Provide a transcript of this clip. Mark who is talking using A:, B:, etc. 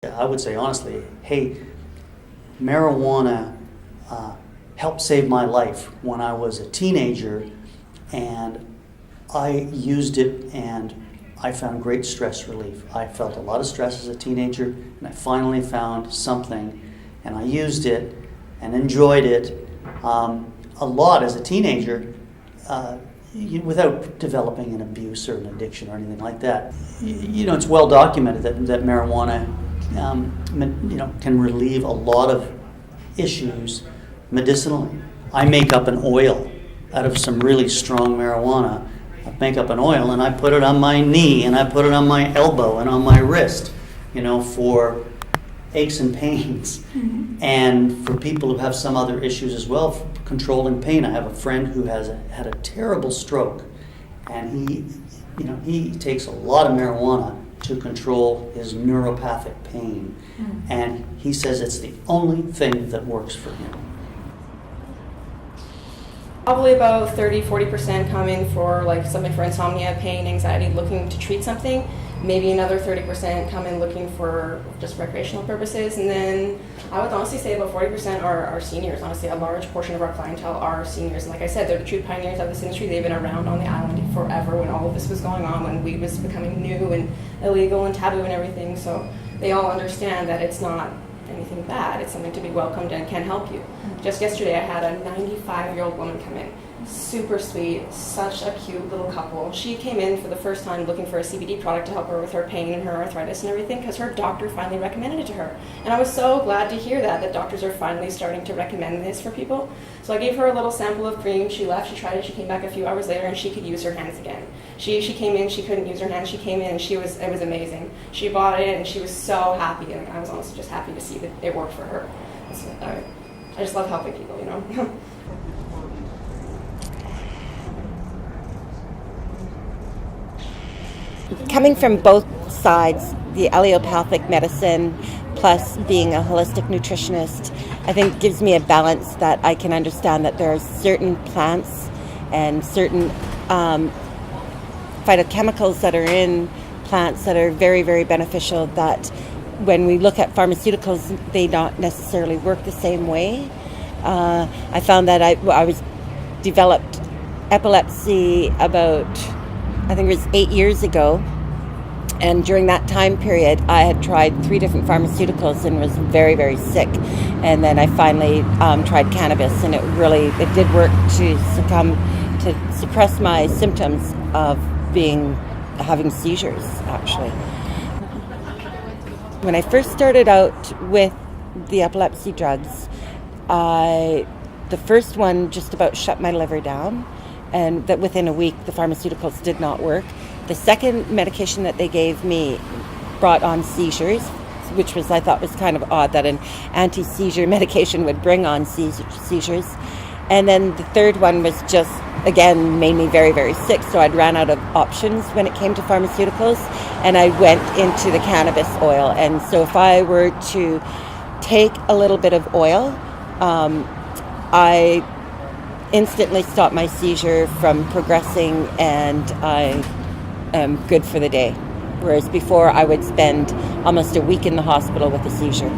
A: I would say honestly, hey, marijuana helped save my life when I was a teenager, and I used it and I found great stress relief. I felt a lot of stress as a teenager, and I finally found something, and I used it and enjoyed it a lot as a teenager without developing an abuse or an addiction or anything like that. It's well documented that marijuana can relieve a lot of issues medicinally. I make up an oil out of some really strong marijuana. I make up an oil and I put it on my knee and I put it on my elbow and on my wrist, for aches and pains. Mm-hmm. And for people who have some other issues as well, for controlling pain. I have a friend who had a terrible stroke, and he takes a lot of marijuana to control his neuropathic pain. Mm-hmm. And he says it's the only thing that works for him.
B: Probably about 30-40% come in for something for insomnia, pain, anxiety, looking to treat something. Maybe another 30% come in looking for just recreational purposes. And then I would honestly say about 40% are seniors. Honestly, a large portion of our clientele are seniors. And like I said, they're the true pioneers of this industry. They've been around on the island forever when all of this was going on, when weed was becoming new and illegal and taboo and everything. So they all understand that it's not anything bad. It's something to be welcomed and can help you. Mm-hmm. Just yesterday I had a 95-year-old woman come in. Super sweet, such a cute little couple. She came in for the first time looking for a CBD product to help her with her pain and her arthritis and everything because her doctor finally recommended it to her. And I was so glad to hear that doctors are finally starting to recommend this for people. So I gave her a little sample of cream. She left, she tried it, she came back a few hours later and she could use her hands again. She came in, she couldn't use her hands, she came in and it was amazing. She bought it and she was so happy, and I was honestly just happy to see that it worked for her. I just love helping people,
C: Coming from both sides, the allopathic medicine plus being a holistic nutritionist, I think gives me a balance that I can understand that there are certain plants and certain phytochemicals that are in plants that are very, very beneficial, that when we look at pharmaceuticals, they don't necessarily work the same way. I found that I developed epilepsy about, I think it was 8 years ago, and during that time period I had tried 3 different pharmaceuticals and was very, very sick, and then I finally tried cannabis, and it did work to suppress my symptoms of having seizures, actually. When I first started out with the epilepsy drugs, the first one just about shut my liver down, and that within a week the pharmaceuticals did not work. The second medication that they gave me brought on seizures, which I thought was kind of odd that an anti-seizure medication would bring on seizures. And then the third one was just, again, made me very, very sick. So I'd ran out of options when it came to pharmaceuticals, and I went into the cannabis oil. And so if I were to take a little bit of oil, I instantly stopped my seizure from progressing, and I am good for the day. Whereas before I would spend almost a week in the hospital with a seizure.